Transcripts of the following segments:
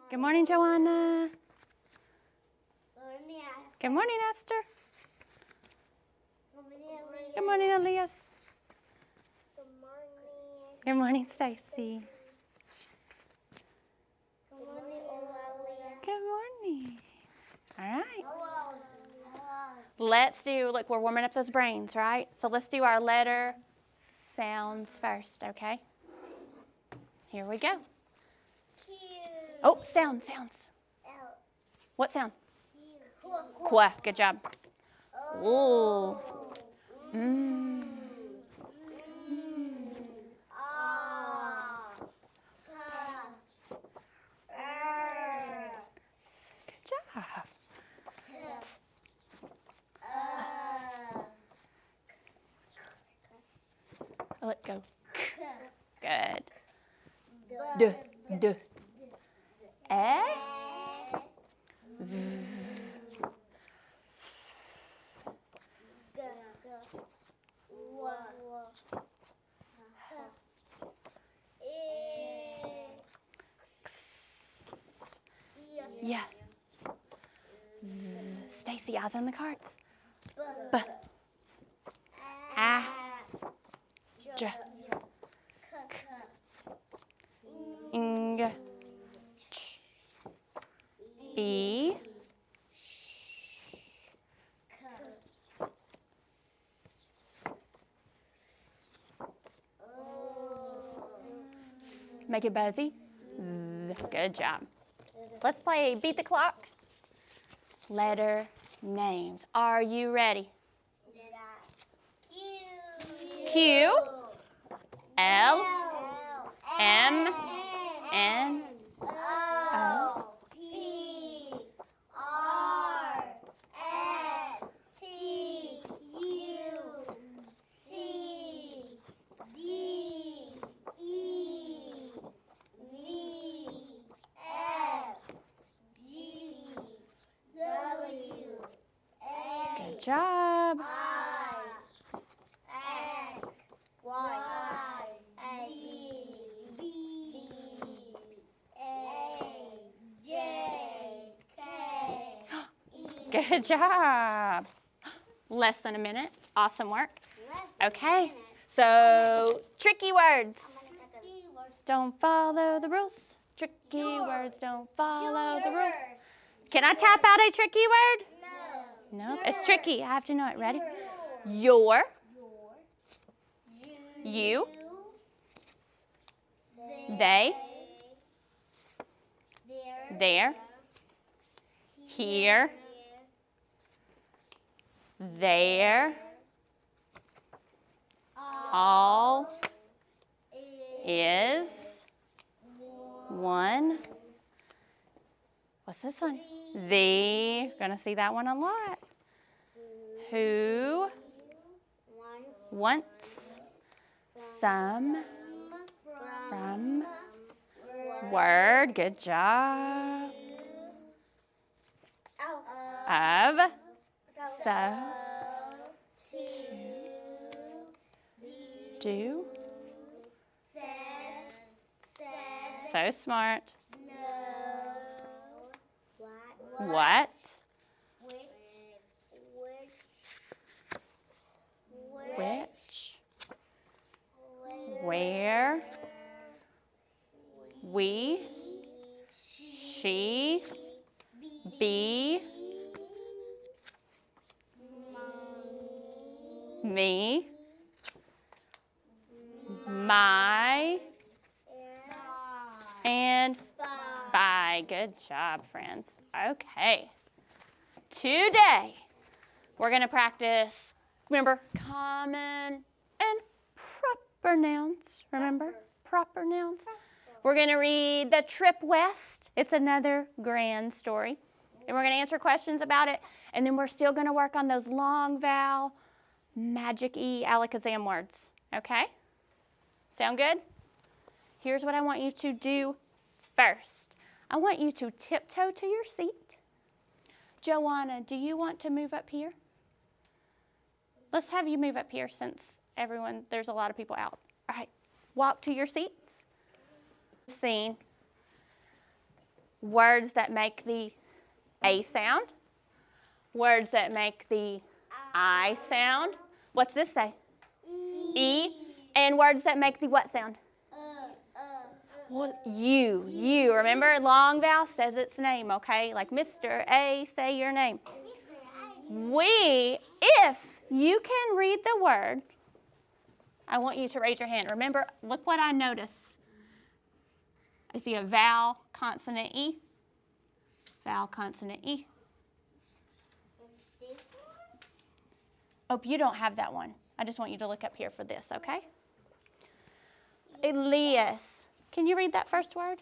Good morning, Joanna. Good morning, Esther. Good morning, Elias. Good morning, Stacy. Good morning. All right. Let's do, look, we're warming up those brains, right? So let's do our letter sounds first, okay? Here we go. Oh, sounds. What sound? Qua. Good job. Ooh. Good job. Let go. Good. D. Eh? Yeah. Stacy, eyes on the cards. B. A. J. K. Ing. Ch. E. Make it buzzy. Good job. Let's play Beat the Clock. Letter names. Are you ready? Q. L. M. N. O. P. R. S. T. U. C. D. E. V. F. G. W. A. Good job. I. X. Y. Z. B. A. J. K. E. Good job. Less than a minute. Awesome work. Okay. So, tricky words. Don't follow the rules. Tricky words don't follow the rules. Can I tap out a tricky word? No. It's tricky. I have to know it. Ready? Your. You. They. There. Here. There. All. Is. One. What's this one? The. Gonna see that one a lot. Who. Once. Some. From. Word. Good job. Of. So. Do. So smart. What? Which? Where? We? She? Be? Me? My? And bye. Good job, friends. Okay. Today, we're going to practice, remember, common and proper nouns. Remember? Proper nouns. We're going to read The Trip West. It's another grand story. And we're going to answer questions about it. And then we're still going to work on those long vowel, magic-y alakazam words. Okay? Sound good? Here's what I want you to do first. I want you to tiptoe to your seat. Joanna, do you want to move up here? Let's have you move up here since there's a lot of people out. All right, walk to your seats. Scene. words that make the A sound, words that make the I sound. What's this say? E. And words that make the what sound? Well, U. Remember, long vowel says its name, okay? Like Mr. A, say your name. If you can read the word, I want you to raise your hand. Remember, look what I notice. I see a vowel, consonant E. Vowel, consonant E. Oh, you don't have that one. I just want you to look up here for this, okay? Elias, can you read that first word?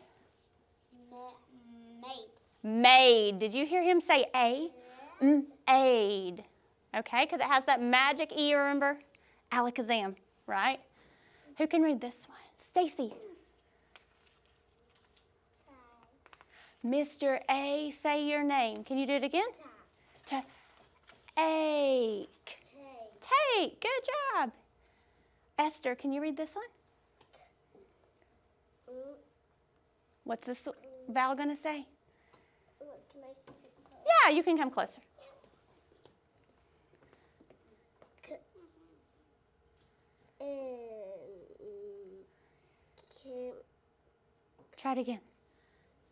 Made. Did you hear him say A? Aid. Okay, because it has that magic E, remember? Alakazam, right? Who can read this one? Stacy. Mr. A, say your name. Can you do it again? Take. Take. Good job. Esther, can you read this one? What's this vowel going to say? Yeah, you can come closer. Try it again.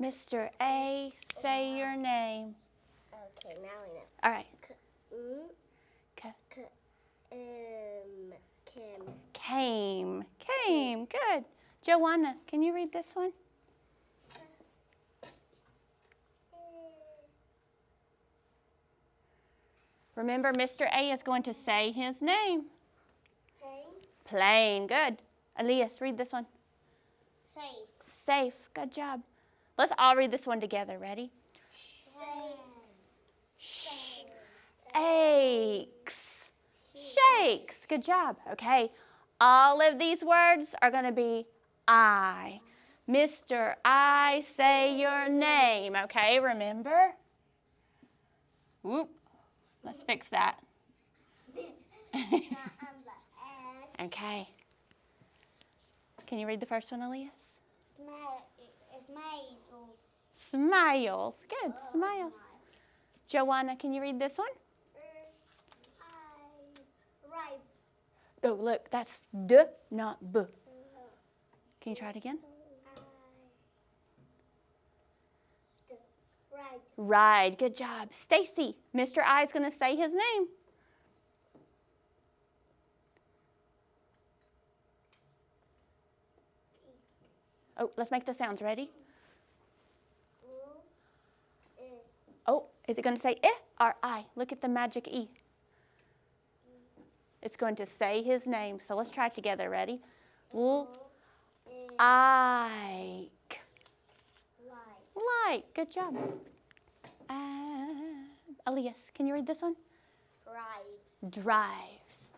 Mr. A, say your name. Okay, now we know. All right. Came. Good. Joanna, can you read this one? Remember, Mr. A is going to say his name. Plain. Good. Elias, read this one. Safe. Good job. Let's all read this one together. Ready? Aches. Shakes. Good job. Okay. All of these words are going to be I. Mr. I, say your name. Okay, remember? Whoop. Let's fix that. Okay. Can you read the first one, Elias? Smiles. Good. Smiles. Joanna, can you read this one? Oh, look, that's D, not B. Can you try it again? Ride. Good job. Stacy, Mr. I is going to say his name. Oh, let's make the sounds. Ready? Oh, is it going to say I or I? Look at the magic E. It's going to say his name. So let's try it together. Ready? Like. Good job. Elias, can you read this one? Drives.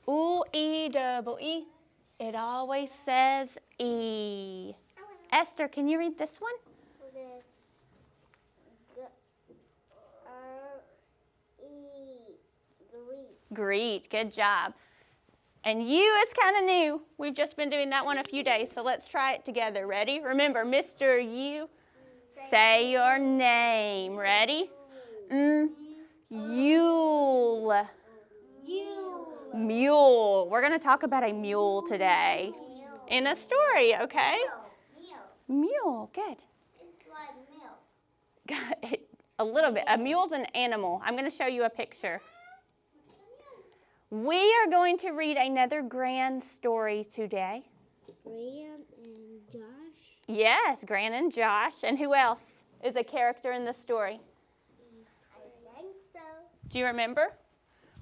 O-E-double-E. It always says E. Esther, can you read this one? Greet. Good job. And you is kind of new. We've just been doing that one a few days, so let's try it together. Ready? Remember, Mr. You, say your name. Ready? Mule. Mule. We're going to talk about a mule today in a story, okay? Mule. Good. It's like milk. A little bit. A mule's an animal. I'm going to show you a picture. We are going to read another grand story today. Gran and Josh? Yes, Gran and Josh. And who else is a character in the story? I think so. Do you remember?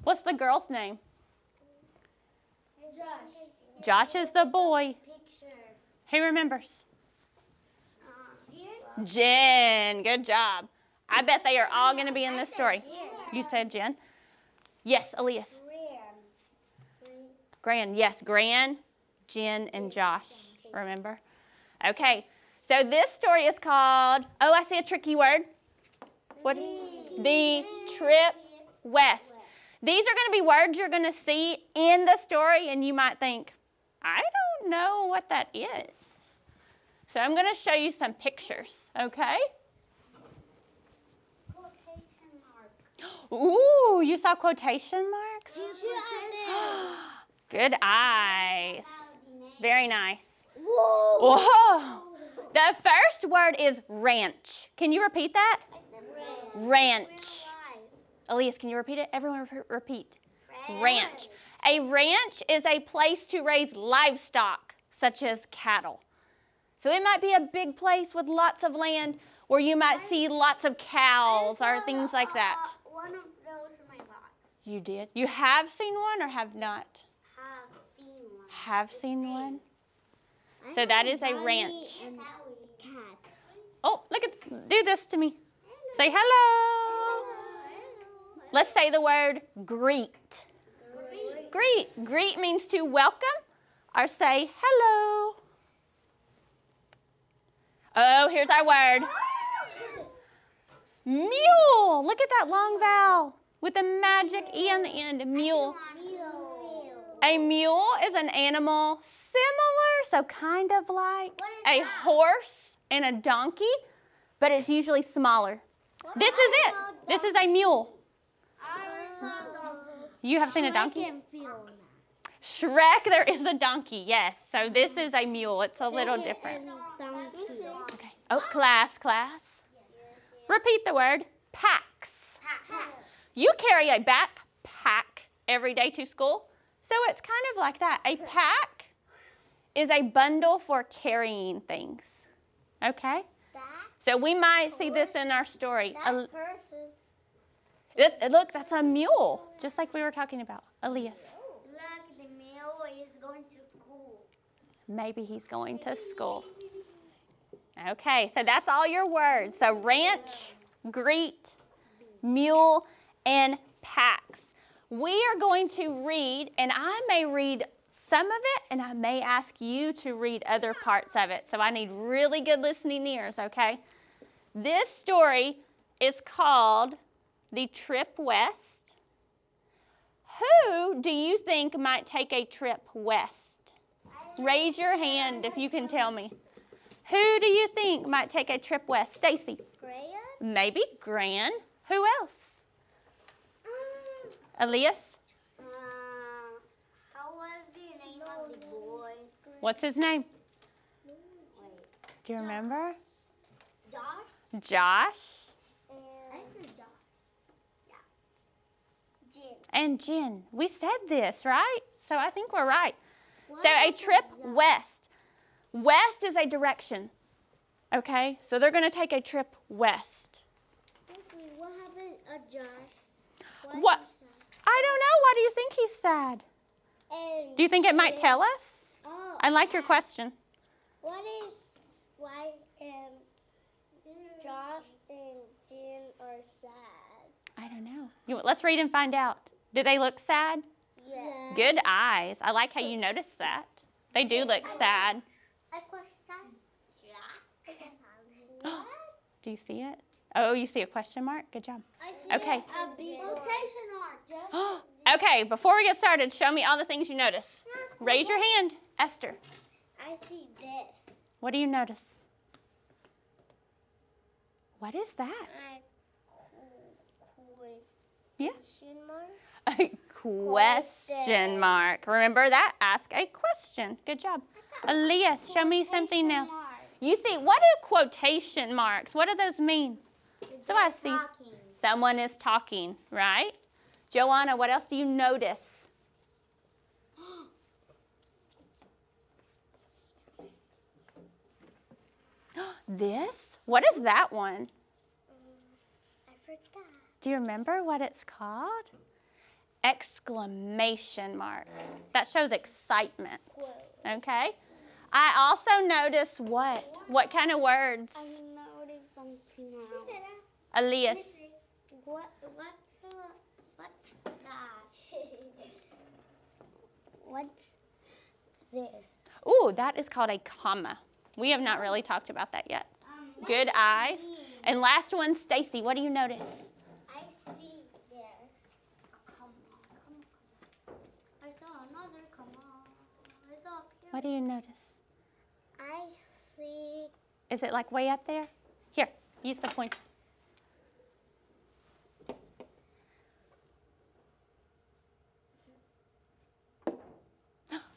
What's the girl's name? Josh. Josh is the boy. Picture. Who remembers? Jen? Jen. Good job. I bet they are all going to be in this story. You said Jen? Yes, Elias. Gran. Yes, Gran, Jen, and Josh. Remember? Okay. So this story is called, oh, I see a tricky word. What? The Trip West. These are going to be words you're going to see in the story, and you might think, I don't know what that is. So I'm going to show you some pictures, okay? Quotation mark. Ooh, you saw quotation marks? Yeah. Good eyes. Very nice. Whoa. Whoa. The first word is ranch. Can you repeat that? Ranch. Elias, can you repeat it? Everyone repeat. Ranch. A ranch is a place to raise livestock, such as cattle. So it might be a big place with lots of land where you might see lots of cows or things like that. One of those in my box. You did? You have seen one or have not? Have seen one. Have seen one? So that is a ranch. Cat. Oh, look at, do this to me. Say hello. Let's say the word greet. Greet. Greet means to welcome or say hello. Oh, here's our word. Mule. Look at that long vowel with the magic E on the end. Mule. A mule is an animal similar, so kind of like a horse and a donkey, but it's usually smaller. This is it. This is a mule. You have seen a donkey? Shrek, there is a donkey, yes. So this is a mule. It's a little different. Okay. Oh, class. Repeat the word packs. You carry a backpack every day to school, so it's kind of like that. A pack is a bundle for carrying things, okay? So we might see this in our story. Look, that's a mule, just like we were talking about. Elias. Look, the mule is going to school. Maybe he's going to school. Okay, so that's all your words. So ranch, greet, mule, and packs. We are going to read, and I may read some of it, and I may ask you to read other parts of it. So I need really good listening ears, okay? This story is called The Trip West. Who do you think might take a trip west? Raise your hand if you can tell me. Who do you think might take a trip west? Stacy. Graham? Maybe Gran. Who else? Elias? How was the name of the boy? What's his name? Wait. Do you remember? Josh? Josh I said Josh. Yeah. Jim. and Jen. We said this, right? So I think we're right. So a trip west. West is a direction, okay? So they're going to take a trip west. What happened to Josh? What? I don't know. Why do you think he's sad? Do you think it might tell us? Oh, I like your question. why Josh and Jim are sad? I don't know. Let's read and find out. Do they look sad? Yeah. Good eyes. I like how you noticed that. They do look sad. A question. Yeah. Do you see it? Oh, you see a question mark? Good job. I see Okay. a big quotation mark. Okay, before we get started, show me all the things you notice. Raise your hand, Esther. I see this. What do you notice? What is that? Yeah. Mark. A question mark. Remember that? Ask a question. Good job. Elias, show me something else. You see, what do quotation marks? What do those mean? So I see someone is talking, right? Joanna, what else do you notice? This? What is that one? I forgot. Do you remember what it's called? Exclamation mark. That shows excitement. Okay? I also notice what? What kind of words? I noticed something else. Elias. What's that? What's this? Ooh, that is called a comma. We have not really talked about that yet. Good eyes. And last one, Stacy, what do you notice? I see there. Come on. I saw another come on. It's up here. What do you notice? I see. Is it like way up there? Here, use the pointer.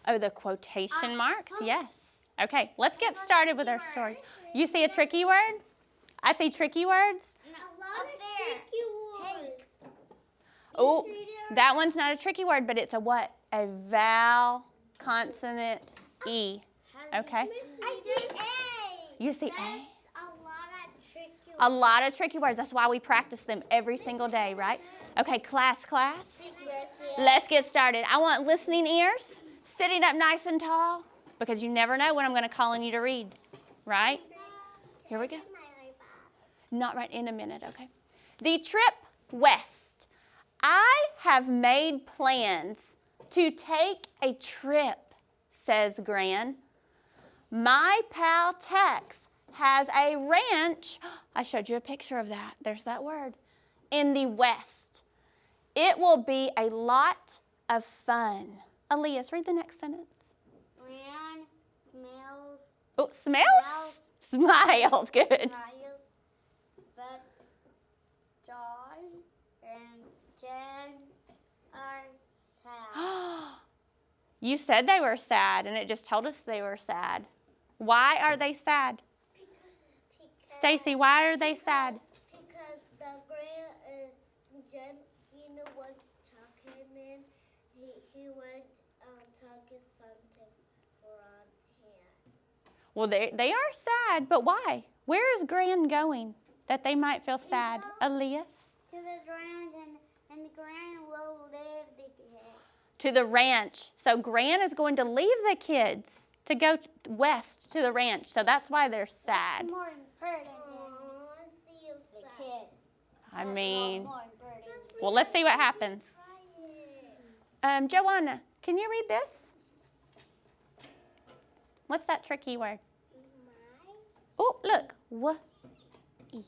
Oh, the quotation marks? Yes. Okay, let's get started with our story. You see a tricky word? I see tricky words. A lot of tricky words. Oh, that one's not a tricky word, but it's a what? A vowel consonant E. Okay. I see A. You see That's A? a lot of tricky words. A lot of tricky words. That's why we practice them every single day, right? Okay, class. Let's get started. I want listening ears, sitting up nice and tall, because you never know when I'm going to call on you to read, right? Here we go. Not right in a minute, okay? The trip west. I have made plans to take a trip, says Gran. My pal Tex has a ranch. I showed you a picture of that. There's that word. In the west. It will be a lot of fun. Elias, read the next sentence. Gran smells. Oh, smells? Smiles. Good. Smiles. But John and Jen are sad. You said they were sad, and it just told us they were sad. Why are they sad? Stacy, why are they sad? Because the Jen, you know what Chuck came in? He went to get something from him. Well, they are sad, but why? Where is Gran going that they might feel sad? Elias? To the ranch, and Gran will live the kids. To the ranch. So Gran is going to leave the kids to go west to the ranch. So that's why they're sad. That's more important than the kids. I mean, More important. well, let's see what happens. Joanna, can you read this? What's that tricky word? Oh, look. W-E.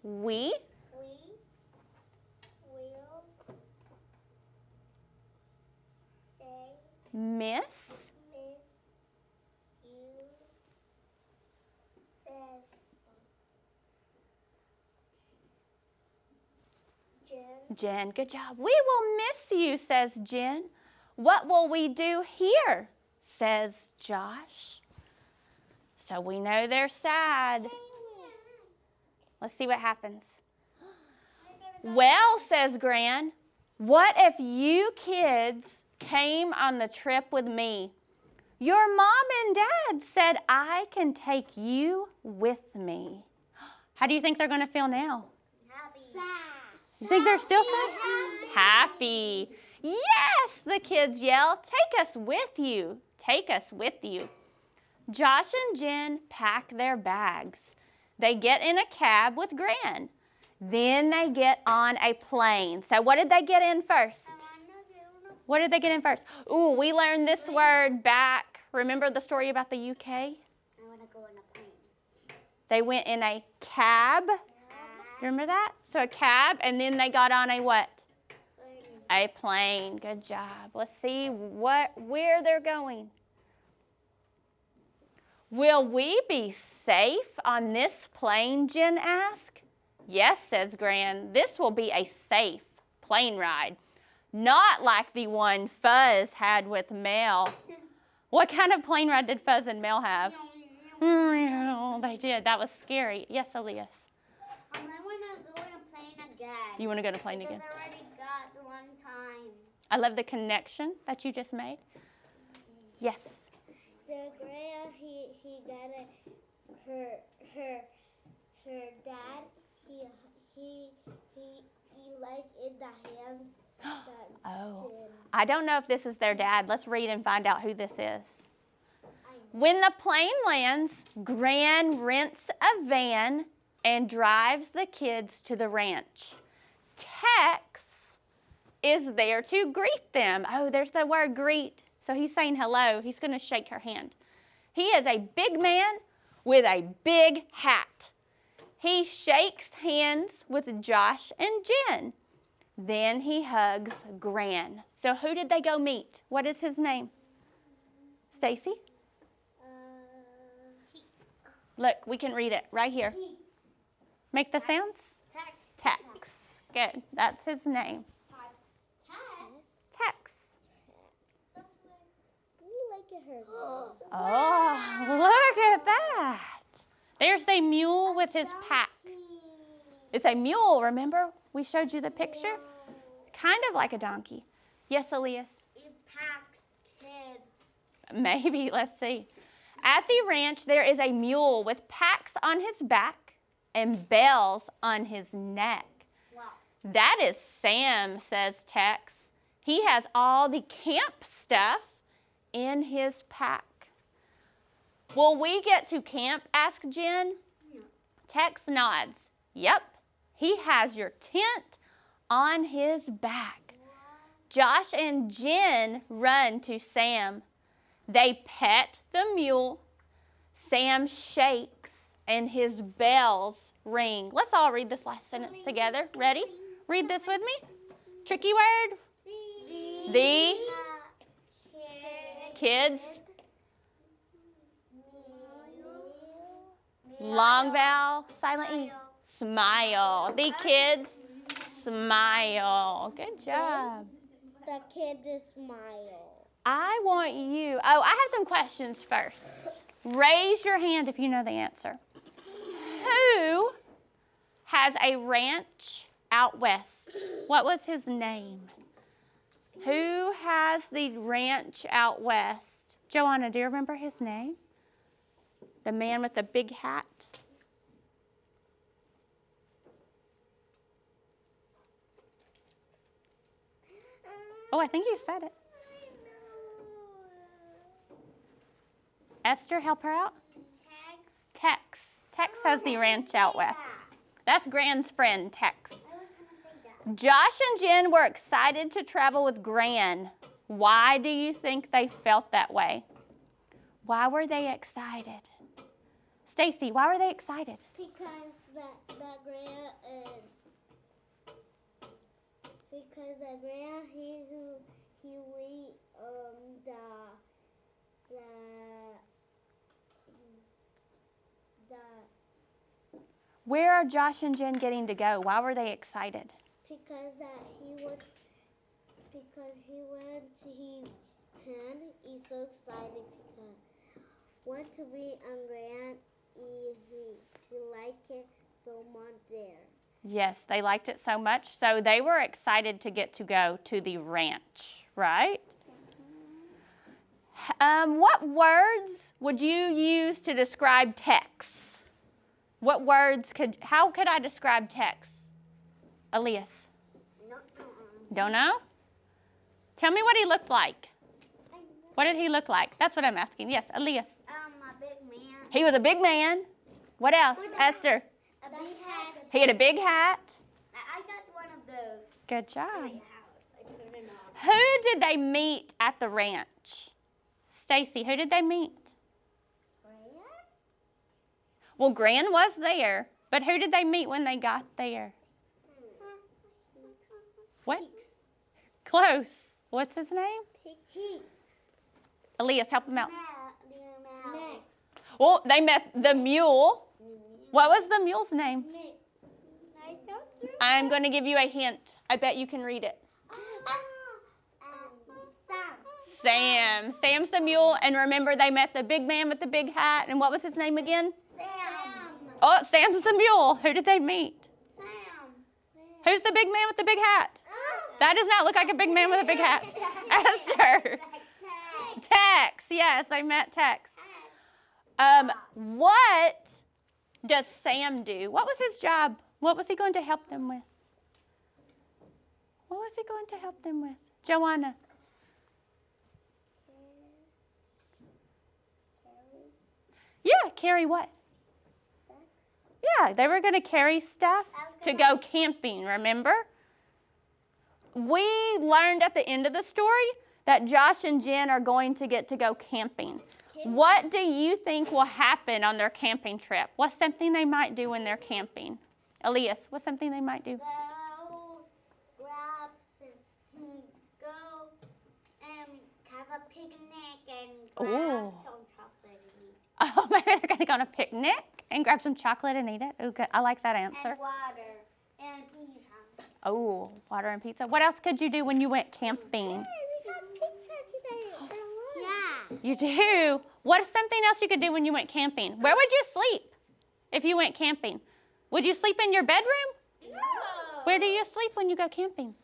We will miss you Jen. Good job. We will miss you, says Jen. What will we do here, says Josh. So we know they're sad. Let's see what happens. Well, says Gran, what if you kids came on the trip with me? Your mom and dad said I can take you with me. How do you think they're going to feel now? Happy. You think they're still sad? Happy. Yes, the kids yell, take us with you. Take us with you. Josh and Jen pack their bags. They get in a cab with Gran. Then they get on a plane. So what did they get in first? What did they get in first? Ooh, we learned this word back. Remember the story about the UK? I want to go in a plane. They went in a cab. Remember that? So a cab, and then they got on a what? A plane. Good job. Let's see where they're going. Will we be safe on this plane, Jen asked. Yes, says Gran. This will be a safe plane ride. Not like the one Fuzz had with Mel. What kind of plane ride did Fuzz and Mel have? They did. That was scary. Yes, Elias. I want to go in a plane again. You want to go to plane again? Because I already got the one time. I love the connection that you just made. Yes. The Gran, he got it. Her dad, he like in the hands. Oh, I don't know if this is their dad. Let's read and find out who this is. When the plane lands, Gran rents a van and drives the kids to the ranch. Tex is there to greet them. Oh, there's the word greet. So he's saying hello. He's going to shake her hand. He is a big man with a big hat. He shakes hands with Josh and Jen. Then he hugs Gran. So who did they go meet? What is his name? Stacy? Look, we can read it right here. Make the sounds. Tex. Good. That's his name. Tex. Oh, look at that. There's a mule with his pack. It's a mule, remember? We showed you the picture. Kind of like a donkey. Yes, Elias? It packs kids. Maybe. Let's see. At the ranch, there is a mule with packs on his back and bells on his neck. Wow. That is Sam, says Tex. He has all the camp stuff in his pack. Will we get to camp? Asked Jen. Yeah. Tex nods. Yep, he has your tent on his back. Wow. Josh and Jen run to Sam. They pet the mule. Sam shakes and his bells ring. Let's all read this last sentence together. Ready? Read this with me. Tricky word. The kids. Long vowel, silent E. Smile. The kids smile. Good job. The kids smile. I want you, I have some questions first. Raise your hand if you know the answer. Who has a ranch out west? What was his name? Who has the ranch out west? Joanna, do you remember his name? The man with the big hat? Oh, I think you said it. Esther, help her out. Tex. Tex has the ranch out west. That's Gran's friend, Tex. Josh and Jen were excited to travel with Gran. Why do you think they felt that way? Why were they excited? Stacy, why were they excited? Because the grand he Where are Josh and Jen getting to go? Why were they excited? because he's so excited because want to be on Grand. He liked it so much there. Yes, they liked it so much, so they were excited to get to go to the ranch, right? What words would you use to describe Tex? How could I describe Tex? Elias? No. Don't know? Tell me what he looked like. What did he look like? That's what I'm asking. Yes, Elias. A big man. He was a big man. What else? Esther? A big hat. He had a big hat. I got one of those. Good job. In my house. I put it on. Who did they meet at the ranch? Stacy, who did they meet? Well, Gran was there, but who did they meet when they got there? What? Close. What's his name? Elias, help him out. Max. Well, they met the mule. What was the mule's name? I'm going to give you a hint. I bet you can read it. Sam. Sam's the mule, and remember they met the big man with the big hat, and what was his name again? Sam. Oh, Sam's the mule. Who did they meet? Sam. Who's the big man with the big hat? That does not look like a big man with a big hat. Esther. Tex. Yes, I met Tex. What does Sam do? What was his job? What was he going to help them with? What was he going to help them with? Joanna. Yeah, carry what? Yeah, they were going to carry stuff to go camping, remember? We learned at the end of the story that Josh and Jen are going to get to go camping. What do you think will happen on their camping trip? What's something they might do when they're camping? Elias, what's something they might do? Go, grab some, go and have a picnic and grab some chocolate and eat. Oh, maybe they're going to go on a picnic and grab some chocolate and eat it. Oh, good. I like that answer. And water and pizza. Oh, water and pizza. What else could you do when you went camping? Hey, we got pizza today. Yeah. You do? What is something else you could do when you went camping? Where would you sleep if you went camping? Would you sleep in your bedroom? No. Where do you sleep when you go camping?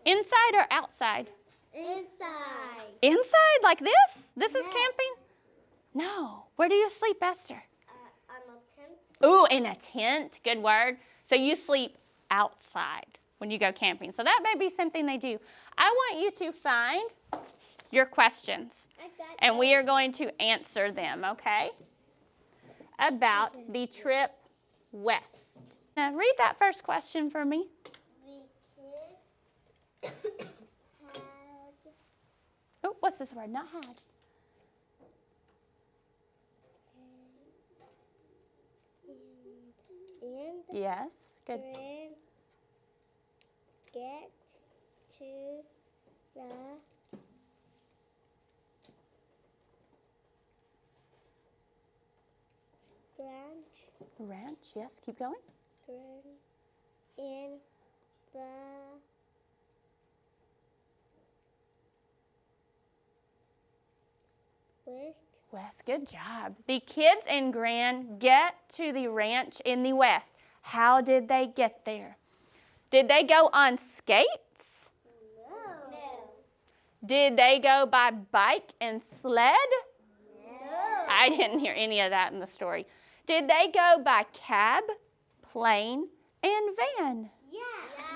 Inside or outside? Inside. Inside, like this? This is Yeah. camping? No. Where do you sleep, Esther? On a tent. Ooh, in a tent. Good word. So you sleep outside when you go camping. So that may be something they do. I want you to find your questions, and we are going to answer them, okay? About the trip west. Now, read that first question for me. The kids had Oh, what's this word? Not had. and Yes, good. get to the Ranch, yes, keep going. in the West, good job. The kids and Gran get to the ranch in the west. How did they get there? Did they go on skates? No. Did they go by bike and sled? No. I didn't hear any of that in the story. Did they go by cab, plane, and van? Yeah.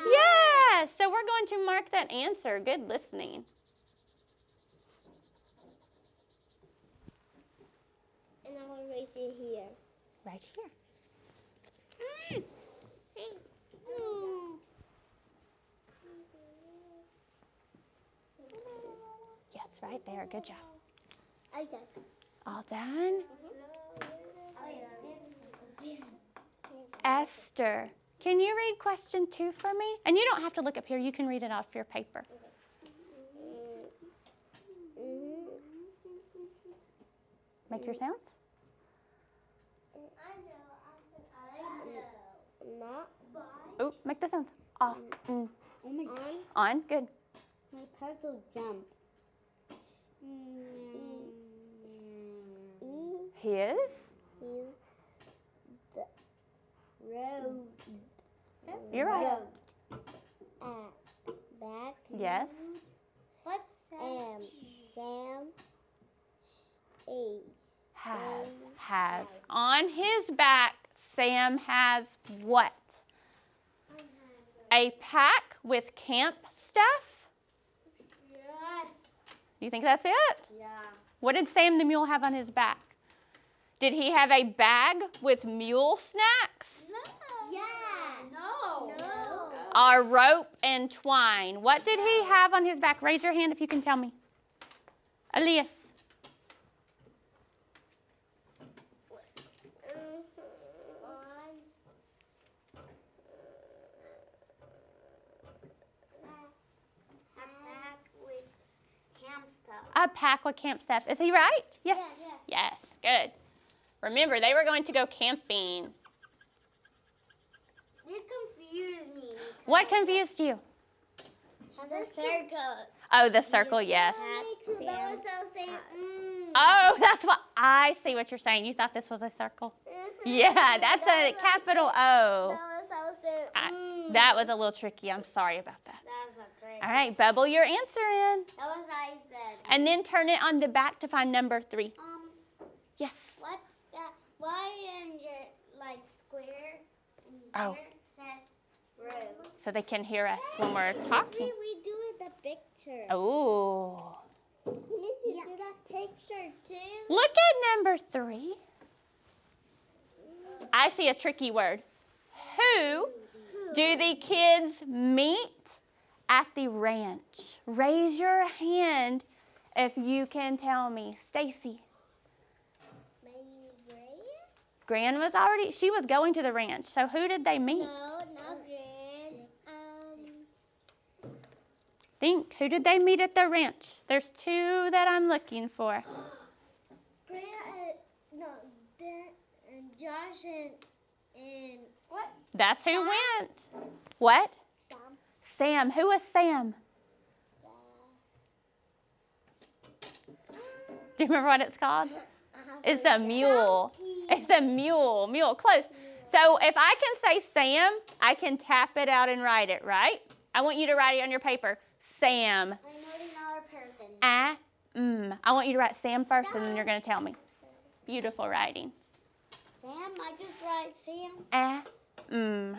Yes. So we're going to mark that answer. Good listening. And I will raise it here. Right here. Yes, right there. Good job. I got it. All done? Esther, can you read question 2 for me? And you don't have to look up here. You can read it off your paper. Make your sounds. Not Oh, make the sounds. Ah, Oh my God. on. Good. My puzzle jump. His. Is the road. You're right. Back. Yes. What? Sam. Has. On his back, Sam has what? A pack with camp stuff? Yes. Do you think that's it? Yeah. What did Sam the mule have on his back? Did he have a bag with mule snacks? No. Yeah. No. No. A rope and twine. What did he have on his back? Raise your hand if you can tell me. Elias. A pack with camp stuff. Is he right? Yes. Yes. Good. Remember, they were going to go camping. This confused me. What confused you? The circle. Oh, the circle, yes. Oh, that's what I see what you're saying. You thought this was a circle? Yeah, that's a capital O. That was a little tricky. I'm sorry about that. All right, bubble your answer in. That was I said. And then turn it on the back to find number 3. Yes. What's that? Why in your square? Oh. Says road. So they can hear us when we're talking. We do the picture. Oh. We need to do that picture too. Look at number 3. I see a tricky word. Who do the kids meet at the ranch? Raise your hand if you can tell me. Stacy. Gran was already, she was going to the ranch. So who did they meet? No, not Gran. Think, who did they meet at the ranch? There's 2 that I'm looking for. Gran, no, And Josh and what? That's who went. What? Sam. Who is Sam? Do you remember what it's called? It's a mule. It's a mule. Mule. Close. So if I can say Sam, I can tap it out and write it, right? I want you to write it on your paper. Sam. I know another person. I want you to write Sam first, and then you're going to tell me. Beautiful writing. Sam, I just write Sam. Sam.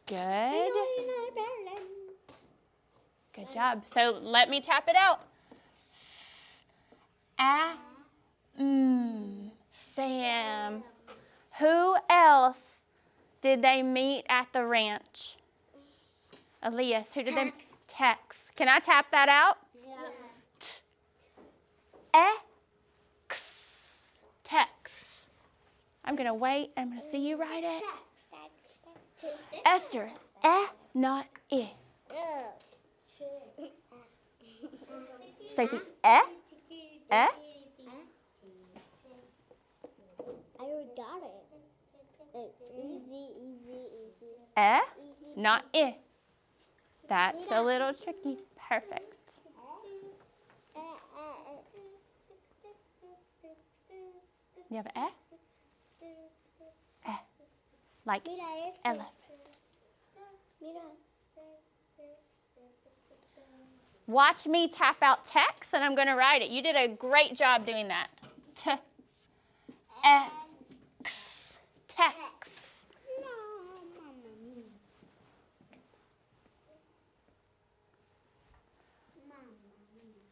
Good. Good job. So let me tap it out. Sam. Who else did they meet at the ranch? Elias, who did they? Tex. Can I tap that out? Yeah. Tex. I'm going to wait. I'm going to see you write it. Esther. Not I. Stacy. I already got it. Easy. Not I. That's a little tricky. Perfect. You have a? Like elephant. Watch me tap out Tex, and I'm going to write it. You did a great job doing that. Tex.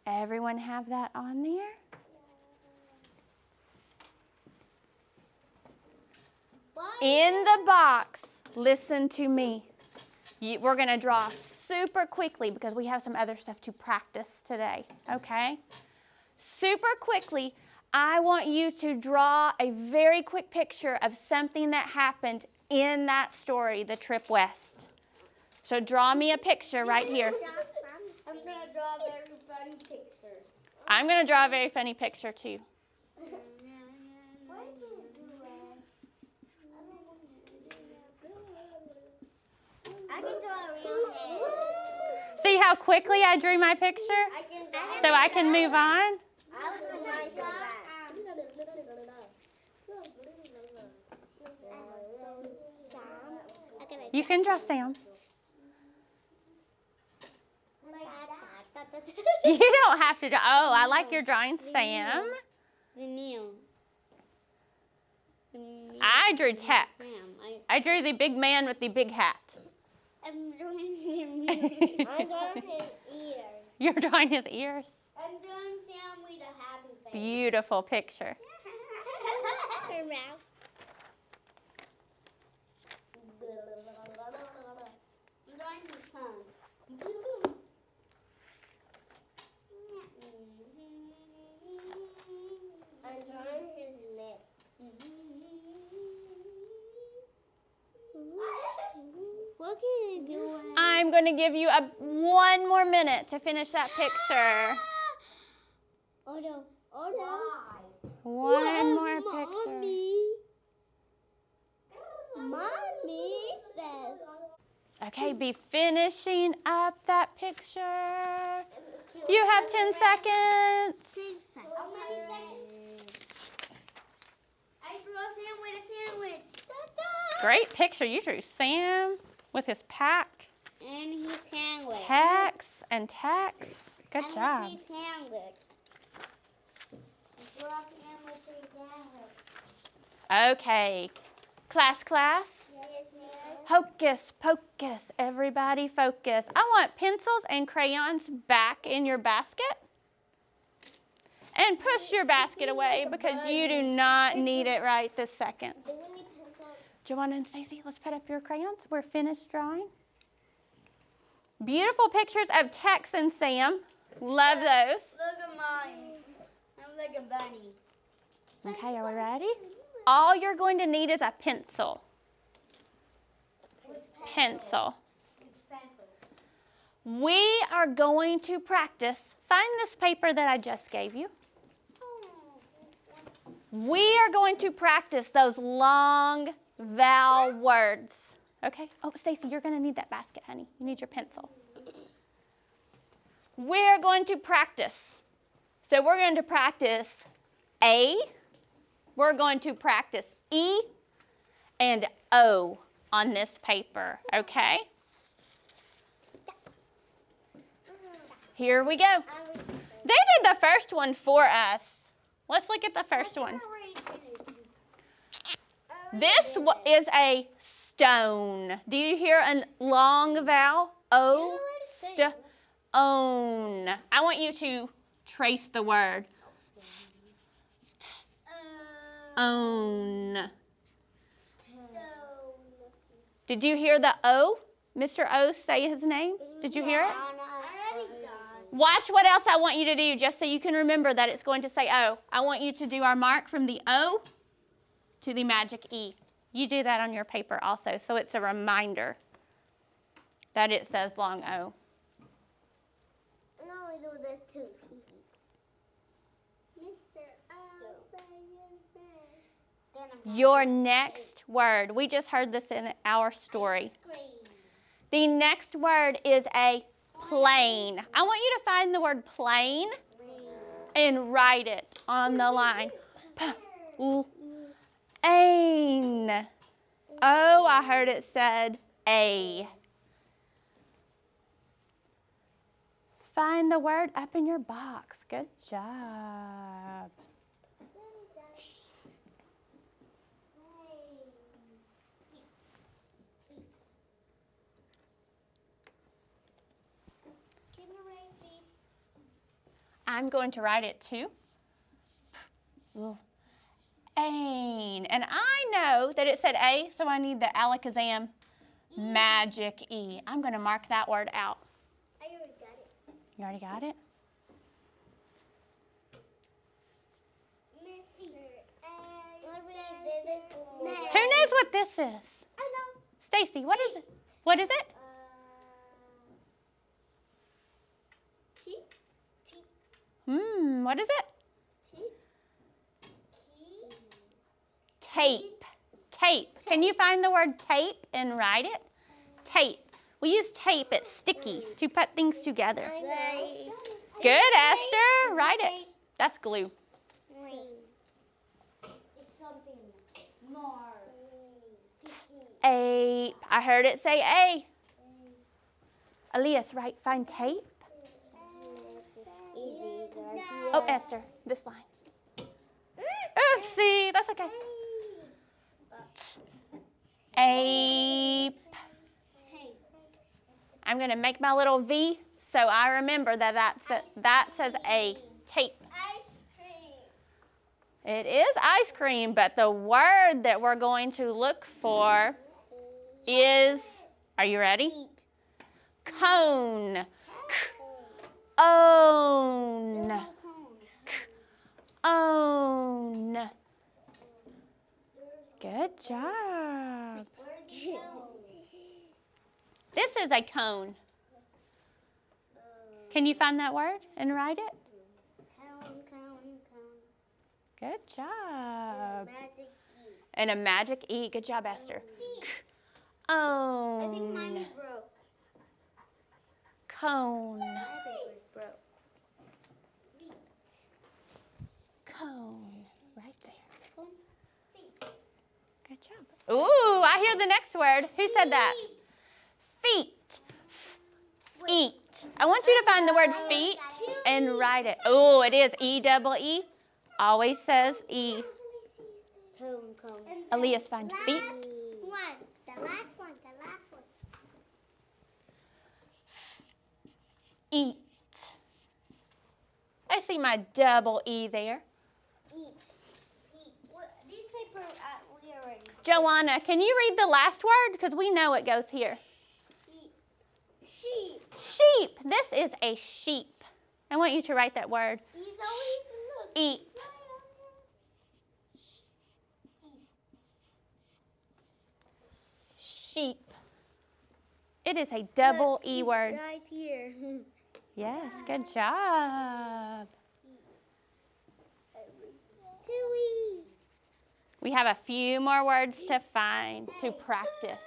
Everyone have that on there? In the box, listen to me. We're going to draw super quickly because we have some other stuff to practice today, okay? Super quickly, I want you to draw a very quick picture of something that happened in that story, The Trip West. So draw me a picture right here. I'm going to draw a very funny picture. I'm going to draw a very funny picture too. I can draw a real head. See how quickly I drew my picture? So I can move on? You can draw Sam. You don't have to draw. Oh, I like your drawing, Sam. I drew Tex. I drew the big man with the big hat. I'm drawing his ears. You're drawing his ears? I'm drawing Sam with a happy face. Beautiful picture. Her mouth. I'm drawing his tongue. I'm drawing his neck. What can you do? I'm going to give you one more minute to finish that picture. Oh no. Oh no. One more picture. Mommy says. Okay, be finishing up that picture. You have 10 seconds. 10 seconds. How many seconds? I drew a Sam with a sandwich. Great picture. You drew Sam with his pack. And his sandwich. Tex and Tex. Good job. And his sandwich. I drew a Sam with his sandwich. Okay. Class. Hocus pocus. Everybody focus. I want pencils and crayons back in your basket. And push your basket away because you do not need it right this second. Joanna and Stacy, let's put up your crayons. We're finished drawing. Beautiful pictures of Tex and Sam. Love those. Look at mine. I'm like a bunny. Okay, are we ready? All you're going to need is a pencil. Pencil. We are going to practice. Find this paper that I just gave you. We are going to practice those long vowel words. Okay? Oh, Stacy, you're going to need that basket, honey. You need your pencil. We're going to practice. So we're going to practice A. We're going to practice E and O on this paper. Okay? Here we go. They did the first one for us. Let's look at the first one. This is a stone. Do you hear a long vowel? O, stone. I want you to trace the word. Own. Did you hear the O? Mr. O say his name? Did you hear it? Watch what else I want you to do just so you can remember that it's going to say O. I want you to do our mark from the O to the magic E. You do that on your paper also, so it's a reminder that it says long O. No, we do this too. Mr. O, say his name. Your next word, we just heard this in our story. The next word is a plane. I want you to find the word plane and write it on the line. Plane. Oh, I heard it said A. Find the word up in your box. Good job. I'm going to write it too. Ain. And I know that it said A, so I need the alakazam magic E. I'm going to mark that word out. I already got it. You already got it? Who knows what this is? I know. Stacy, what is it? What is it? What is it? Tape. Tape. Can you find the word tape and write it? Tape. We use tape. It's sticky to put things together. Good, Esther. Write it. That's glue. Ape. I heard it say A. Elias, right? Find tape. Oh, Esther, this line. Oopsie, that's okay. Ape. I'm going to make my little V so I remember that says A. Tape. It is ice cream, but the word that we're going to look for is, are you ready? Cone. Own. Own. Good job. This is a cone. Can you find that word and write it? Good job. And a magic E. Good job, Esther. Own. I think mine is broke. Cone. My paper's broke. Cone. Right there. Good job. Ooh, I hear the next word. Who said that? Feet. Eat. I want you to find the word feet and write it. Oh, it is E-double-E. Always says E. Cone. Elias, find feet. The last one. Eat. I see my double E there. Eat. These paper we already. Joanna, can you read the last word? Because we know it goes here. Sheep. Sheep. This is a sheep. I want you to write that word. Eat. Sheep. It is a double E word. Right here. Yes, good job. Chewy. We have a few more words to find, to practice.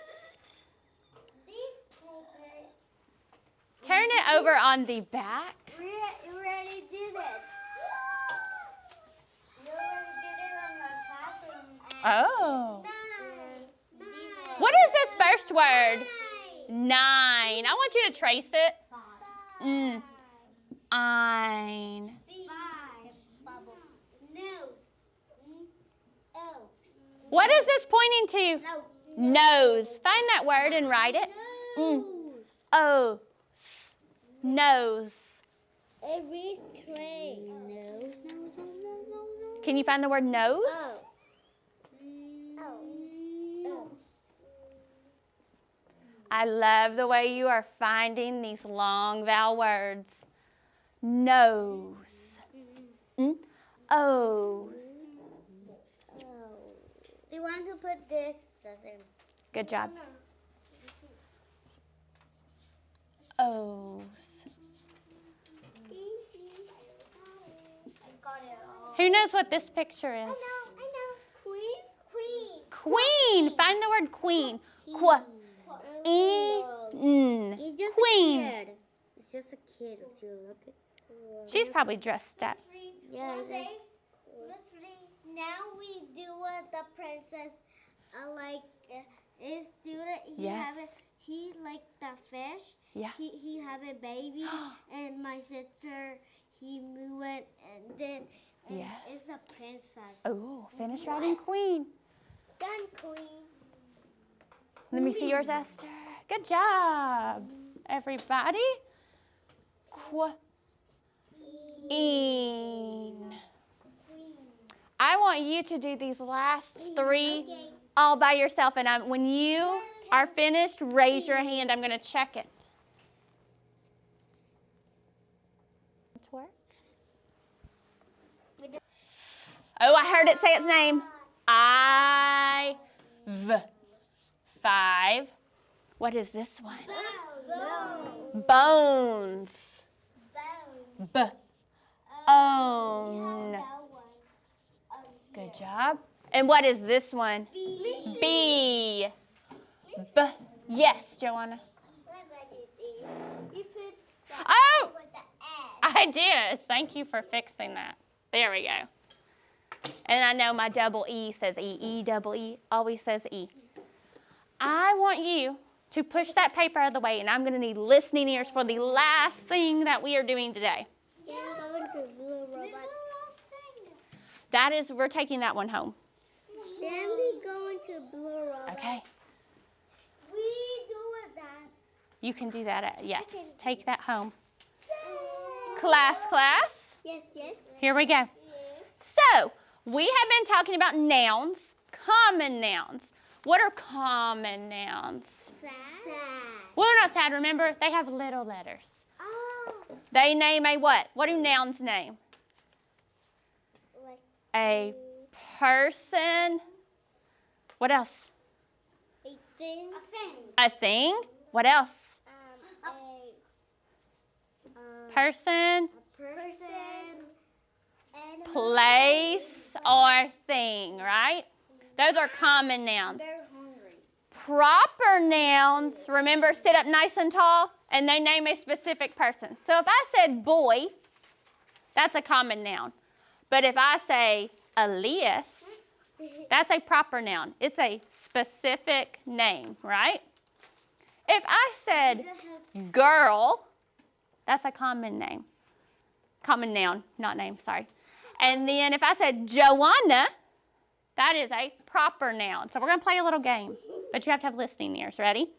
Turn it over on the back. We already did it. You already did it on the classroom. Oh. Nine. What is this first word? 9. I want you to trace it. Ein. 5. Nose. What is this pointing to? Nose. Find that word and write it. Oh. Nose. It reads train. Nose. Can you find the word nose? Oh. I love the way you are finding these long vowel words. Nose. O's. Do you want to put this? Good job. O's. Who knows what this picture is? I know. Queen. Queen. Find the word queen. He's just Queen. a kid. It's just a kid if you look at. She's probably dressed up. Yeah. Now we do what the princess his student. He like the fish. Yeah. He have a baby, and my sister he moved it, and then it's a princess. Oh, finish writing queen. Done, queen. Let me see yours, Esther. Good job, everybody. Queen. I want you to do these last 3 all by yourself, and when you are finished, raise your hand. I'm going to check it. It works. Oh, I heard it say its name. I-V. 5. What is this one? Bones. B-own. Good job. And what is this one? B. B. Yes, Joanna. Oh, I did. Thank you for fixing that. There we go. And I know my double E says E. E double E always says E. I want you to push that paper out of the way, and I'm going to need listening ears for the last thing that we are doing today. That is, we're taking that one home. Then we go into blue robot. Okay. We do it that. You can do that. Yes. Take that home. Class. Yes. Here we go. So, we have been talking about nouns, common nouns. What are common nouns? Sad. Well, they're not sad, remember? They have little letters. Oh. They name a what? What do nouns name? Like A person. What else? a thing. A thing. What else? Person, A person. Animal. place, or thing, right? Those are common nouns. They're hungry. Proper nouns, remember, sit up nice and tall, and they name a specific person. So if I said boy, that's a common noun. But if I say Elias, that's a proper noun. It's a specific name, right? If I said girl, that's a common name. Common noun, not name, sorry. And then if I said Joanna, that is a proper noun. So we're going to play a little game, but you have to have listening ears. Ready?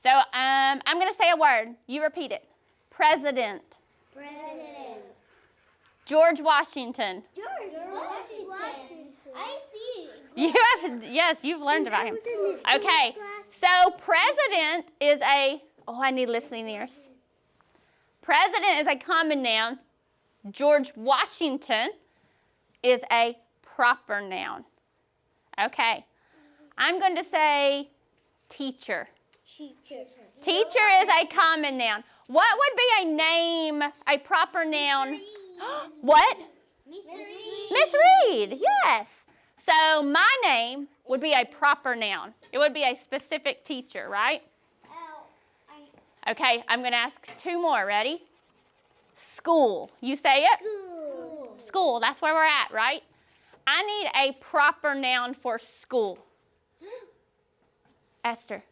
So I'm going to say a word. You repeat it. President. President. George Washington. George Washington. I see. You have, yes, you've learned about him. Okay, so president is a, I need listening ears. President is a common noun. George Washington is a proper noun. Okay, I'm going to say teacher. Teacher is a common noun. What would be a name, a proper noun? What? Miss Reed. Miss Reed, yes. So my name would be a proper noun. It would be a specific teacher, right? Okay, I'm going to ask two more. Ready? School. You say it? School. School. That's where we're at, right? I need a proper noun for school. Esther.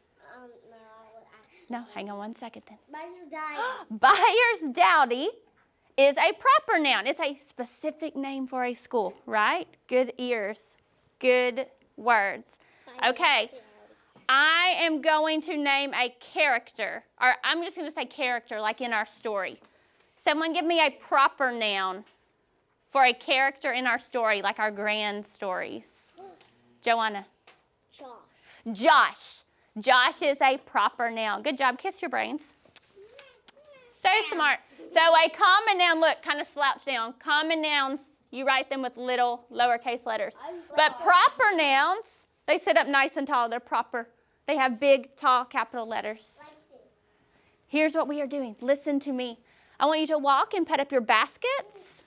No, hang on 1 second then. Byers Dowdy. Byers Dowdy is a proper noun. It's a specific name for a school, right? Good ears. Good words. Okay. I am going to name a character, or I'm just going to say character like in our story. Someone give me a proper noun for a character in our story, like our grand stories. Joanna. Josh. Josh is a proper noun. Good job. Kiss your brains. So smart. So a common noun, look, kind of slouch down. Common nouns, you write them with little lowercase letters. But proper nouns, they sit up nice and tall. They're proper. They have big, tall, capital letters. Here's what we are doing. Listen to me. I want you to walk and put up your baskets.